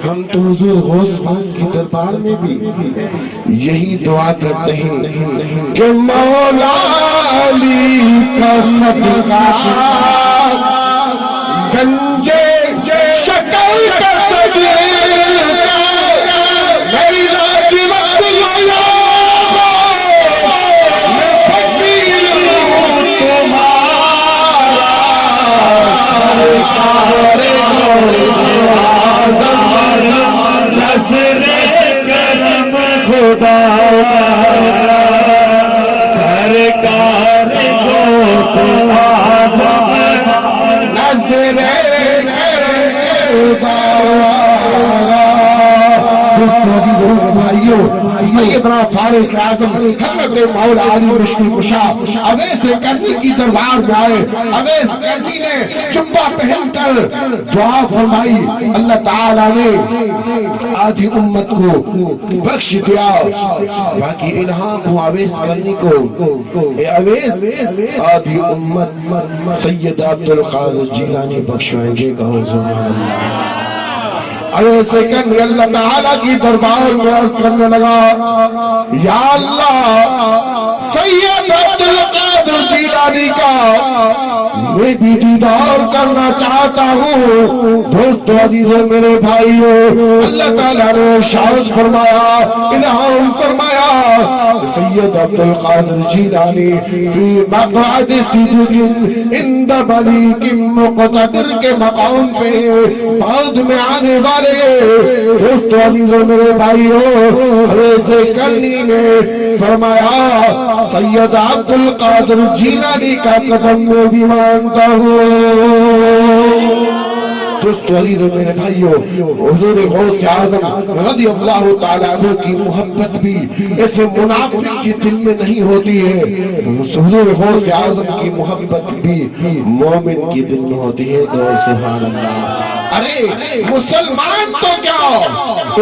ہم تو حضور غوث پاک کی دربار میں بھی یہی دعا کرتے ہیں کہ مولا علی کا صدقہ گنجے شکل کا صدقہ میری راج وقت اللہ میں فقیر ہوں تمہارا سرکار نظر کرم خدا سرکار غوث اعظم نظر بھائیو سیدنا فاروق اعظم حضرت مولا علی مشکل کشا اویس کرنی کی دربار میں آئے. اویس کرنی نے جبہ پہن کر دعا فرمائی. اللہ تعالیٰ نے آدھی امت کو بخش دیا. باقی الہام ہو اویس کرنی کو. اے اویس آدھی امت سید عبدالقادر جیلانی بخشوائیں گے. کہو سبحان اللہ. ایسے کرنے اللہ تعالیٰ کی دربار میں عرض کرنے لگا یا اللہ سید عبدالقادر جیلانی کا میں بھی دیدار کرنا چاہتا ہوں. دوستو عزیزوں میرے بھائیوں اللہ تعالیٰ نے ارشاد فرمایا الہام فرمایا سید عبدالقادر جیلانی فی مقعد صدق عند ملیک مقتدر کے مقام پہ بعد میں آنے والے دوستو عزیزوں میرے بھائیوں ایسے کرنی نے فرمایا سید عبدالقادر جیلانی کا قدم میں بھی مانتا ہوں. دوستو عزیزوں میرے بھائیوں حضور غوث اعظم رضی اللہ تعالیٰ عنہ کی محبت بھی ایسے منافق کے دل میں نہیں ہوتی ہے. حضور غوث اعظم کی محبت بھی مومن کے دل میں ہوتی ہے. تو سبحان اللہ. ارے مسلمان تو کیا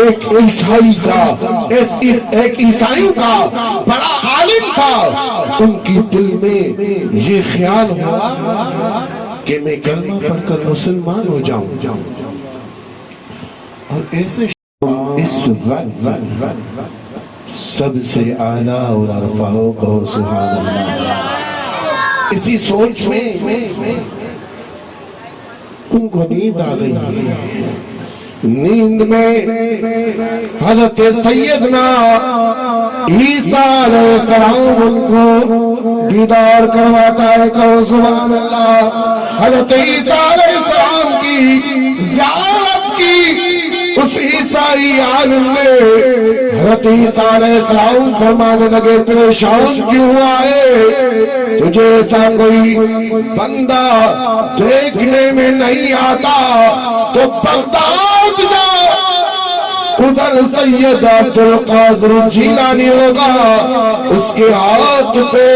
ایک عیسائی کا ایک عیسائی کا بڑا عالم تھا. ان کی دل میں یہ خیال ہوا کہ میں کلمہ پڑھ کر مسلمان ہو جاؤں اور ایسے اس وقت سب سے اعلیٰ اور عرفہ ہو. کہو سبحان اللہ. اسی سوچ میں ان کو نیند آ گئی. نیند میں حضرت سیدنا عیسیٰ علیہ السلام ان کو دیدار کرواتا ہے. کہو سبحان اللہ. حضرت عیسیٰ علیہ السلام کی زیارت کی اس عیسائی عالم نے حضرت عیسیٰ علیہ السلام فرمانے لگے پریشان کیوں آئے تجھے ایسا کوئی بندہ دیکھنے میں نہیں آتا تو بغداد جا ادھر سید عبدالقادر جیلانی ہوگا اس کے ہاتھ پہ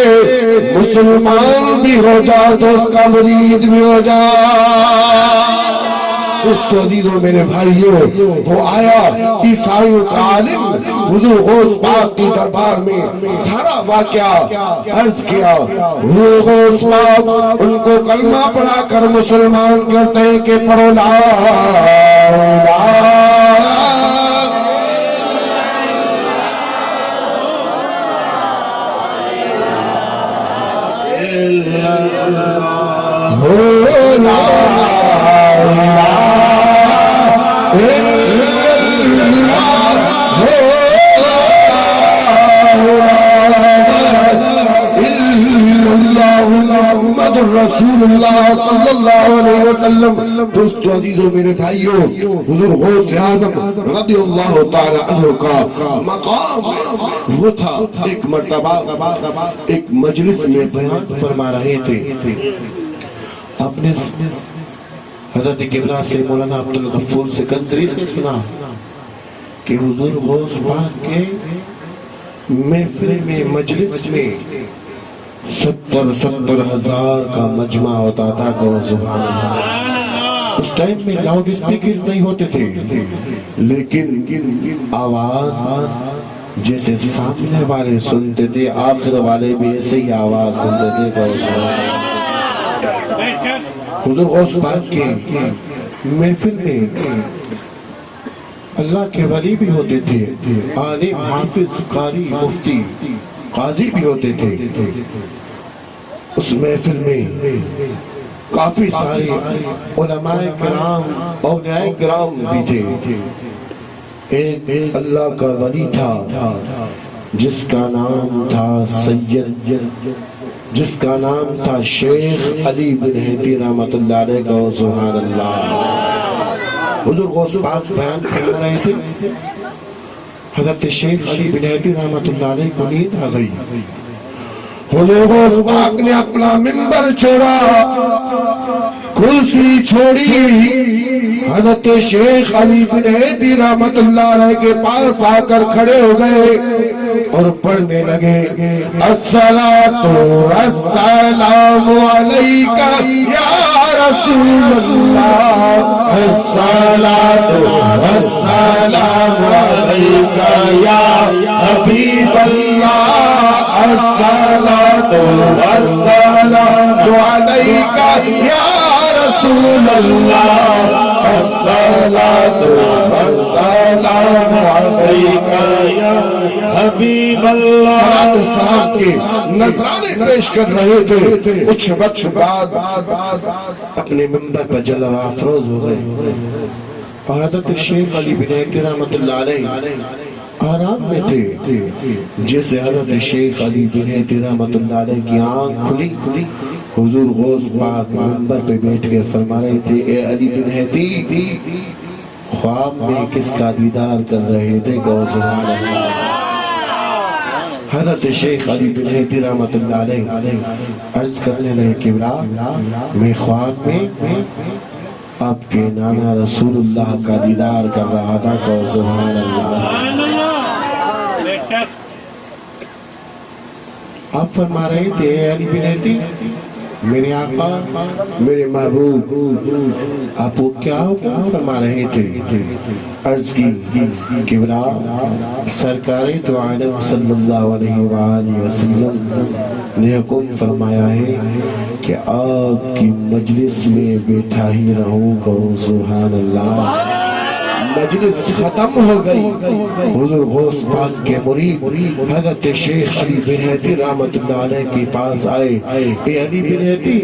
مسلمان بھی ہو جا تو اس کا مرید بھی ہو جا. دوستو عزیزوں میرے بھائیوں وہ آیا عیسائیوں کا عالم حضور غوث پاک کی دربار میں سارا واقعہ عرض کیا. حضور غوث پاک ان کو کلمہ پڑھا کر مسلمان کرتے ہیں کہ پڑھو لا رسول اللہ صلی اللہ علیہ وسلم. دوستو عزیزوں میرے بھائیوں حضور غوث اعظم رضی اللہ تعالی عنہ کا مقام وہ تھا. ایک مرتبہ ایک مجلس میں بیان فرما رہے تھے. آپ نے حضرت قبلہ سے مولانا عبدالغفور سکندری سے سنا کہ حضور غوث پاک کے محفل میں مجلس میں 70 ہزار کا مجمع ہوتا تھا. کہو سبحان اللہ. اس ٹائم میں لاؤڈ اسپیکر نہیں ہوتے تھے لیکن آواز جیسے سامنے والے سنتے تھے آخر والے بھی ایسے ہی آواز سنتے تھے. کہو سبحان اللہ. حضور غوث پاک کے محفل میں اللہ کے ولی بھی ہوتے تھے، عالم، حافظ، قاری، مفتی، قاضی بھی ہوتے تھے۔ اس محفل میں کافی سارے علماء کرام، اولیاء کرام بھی تھے۔ ایک اللہ کا ولی تھا جس کا نام تھا سید، جس کا نام تھا شیخ علی بن ہیتی رحمت اللہ علیہ کا، سبحان اللہ۔ حضور غوث پاک بیان فرما رہے تھے، حضرت شیخ علی بن ہیتی رحمت اللہ علیہ کو نیند آ گئی۔ حضور غوث پاک نے اپنا منبر چھوڑا، کرسی چھوڑی، حضرت شیخ علی بن ہیتی رحمت اللہ علیہ کے پاس آ کر کھڑے ہو گئے اور پڑھنے لگے، الصلاۃ والسلام علیک یا رسول اللہ، الصلاۃ والسلام علیک یا حبیب اللہ، الصلاۃ والسلام علیک یا رسول اللہ، الصلاۃ والسلام علیک یا حبیب اللہ۔ صلاۃ السلام کے نذرانے پیش کر رہے تھے، کچھ وقت بعد اپنے منبر پر جلوہ افروز ہو گئے، اور حضرت شیخ علی بن ہیتی رحمت اللہ علیہ آرام میں تھے۔ جیسے حضرت شیخ علی بن ہیتی رحمت اللہ علیہ کی آنکھ کھلی، حضور غوث پاک منبر پہ بیٹھ کے فرما رہے تھے، اے علی بن ہیتی، خواب میں کس کا دیدار کر رہے تھے؟ سبحان اللہ۔ حضرت شیخ علی بن ہیتی رحمت اللہ علیہ عرض کرنے لگے، کبرا میں خواب میں آپ کے نانا رسول اللہ کا دیدار کر رہا تھا، سبحان اللہ۔ آپ فرما رہے تھے، اے علی بن ہیتی، میرے آقا، میرے محبوب، آپ کو کیا حکم فرما رہے تھے؟ عرض کی، کبرا سرکار دو عالم صلی اللہ علیہ وآلہ وسلم نے حکم فرمایا ہے کہ آپ کی مجلس میں بیٹھا ہی رہوں گا، سبحان اللہ۔ مجلس ختم ہو گئی، حضور غوث پاک کے مرید حضرت شیخ علی بن ہیتی رحمت اللہ علیہ کے پاس آئے، اے علی بن ہیتی،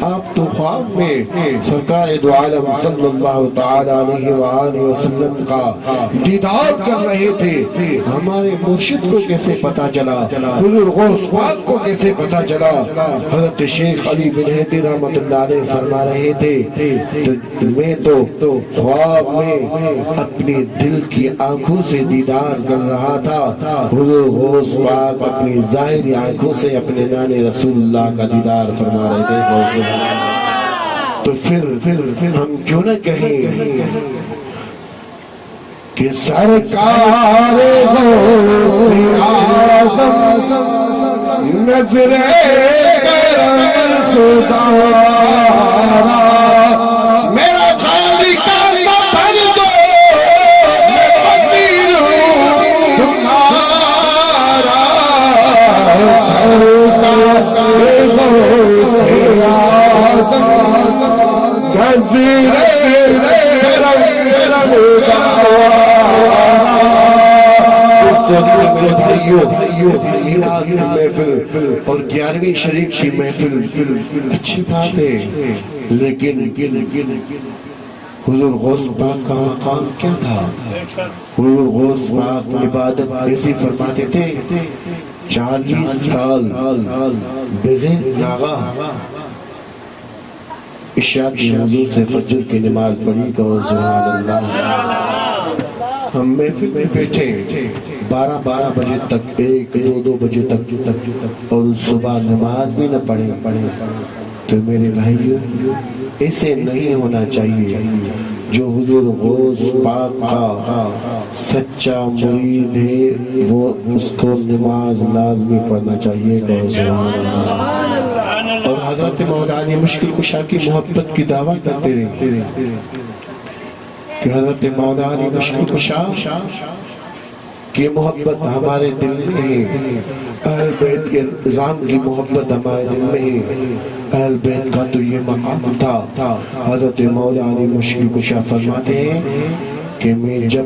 آپ تو خواب میں سرکار دو عالم صلی اللہ تعالی علیہ وآلہ وسلم کا دیدار کر رہے تھے، ہمارے مرشد کو کیسے پتا چلا؟ حضور غوث پاک کو کیسے پتا چلا؟ حضرت شیخ علی بن ہیتی رحمت اللہ علیہ فرما رہے تھے، میں تو خواب میں اپنی دل کی آنکھوں سے دیدار کر رہا تھا، حضور غوث پاک اپنی ظاہری آنکھوں سے اپنے نانے رسول اللہ کا دیدار فرما رہے تھے۔ تو پھر ہم کیوں نہ کہیں کہ سرکار غوث اعظم نظر کرم خدا میرا خالق اور 11ویں شریف کی محفل اچھی بات ہے، لیکن حضور غوث پاک کا مقام کیا تھا؟ حضور غوث پاک عبادت ایسی فرماتے تھے، 40 سال بغیر ناغا عشاء کی حضور سے فجر کی نماز پڑھی، کہو سبحان اللہ۔ ہم محفل میں بیٹھے 12 بجے تک، 1-2 بجے تک، اور صبح نماز بھی نہ پڑھیں، تو میرے بھائیوں ایسے نہیں ہونا چاہیے۔ جو حضور غوث پاک کا سچا مرید ہے وہ اس کو نماز لازمی پڑھنا چاہیے، کہو سبحان اللہ۔ اور حضرت مولا علی مشکل کشا کی محبت کی دعویٰ کرتے رہے کہ حضرت مولا علی مشکل کشا کی محبت ہمارے دل میں ہے، اہل بیت کے نظام کی محبت ہمارے دل میں ہے، اہل بیت کا تو یہ مقام تھا۔ حضرت مولا علی مشکل کشا فرماتے ہیں کہ میں جب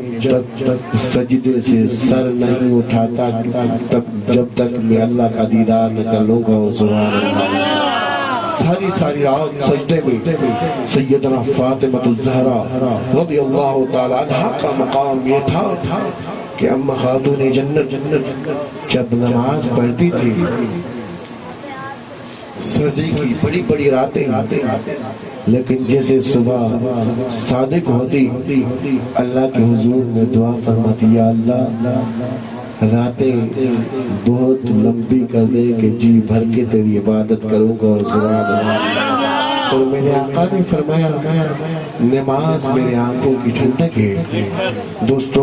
تک سجدے سے سر نہیں اٹھاتا جب تک میں اللہ کا دیدار نہ کر لوں گا. سبحان اللہ. ساری رات سجدے میں سیدنا فاطمہ الزہرا رضی اللہ تعالی عنہا کا مقام یہ تھا کہ اما خاتون جنت جب نماز پڑھتی تھی سردی کی بڑی بڑی راتیں لیکن جیسے صبح صادق ہوتی اللہ کے حضور میں دعا فرماتی یا اللہ راتیں بہت لمبی کر دے کہ جی بھر کے تیری عبادت کروں گا. اور سبحان اللہ. اور میرے آقا نے فرمایا نماز میرے آنکھوں کی ٹھنڈک ہے. دوستو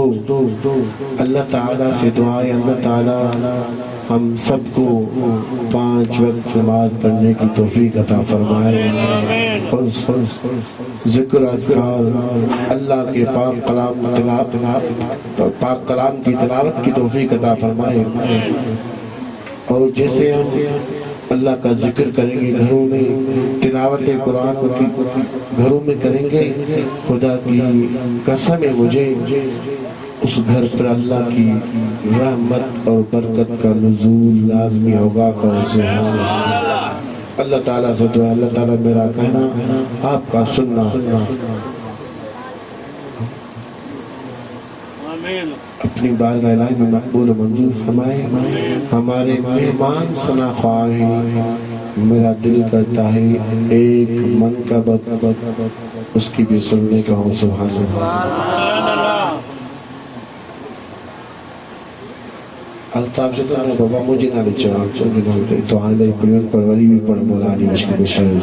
اللہ تعالیٰ سے دعا ہے اللہ تعالیٰ ہم سب کو 5 وقت نماز پڑھنے کی توفیق عطا فرمائے اور ذکر اذکار اللہ کے پاک کلام کی تلاوت کی توفیق عطا فرمائے. اور جیسے اللہ کا ذکر کریں گے گھروں میں تلاوت قرآن کی گھروں میں کریں گے خدا کی قسم ہے مجھے اس گھر پر اللہ کی رحمت اور برکت کا نزول لازمی ہوگا. اللہ تعالیٰ سے دعا اللہ تعالیٰ میرا کہنا آپ کا سننا اپنی بارگاہ الہی میں مقبول و منظور فرمائے. ہمارے مہمان ثنا خواہ میرا دل کرتا ہے ایک منقبت اس کی بھی سننے کا ہوں. سبحان اللہ. الطاف جتا نے بابا مجھے نہ لے چاہاں تو آئندہ پریون پروری بھی پڑھ مولا علی مشکل بشاید.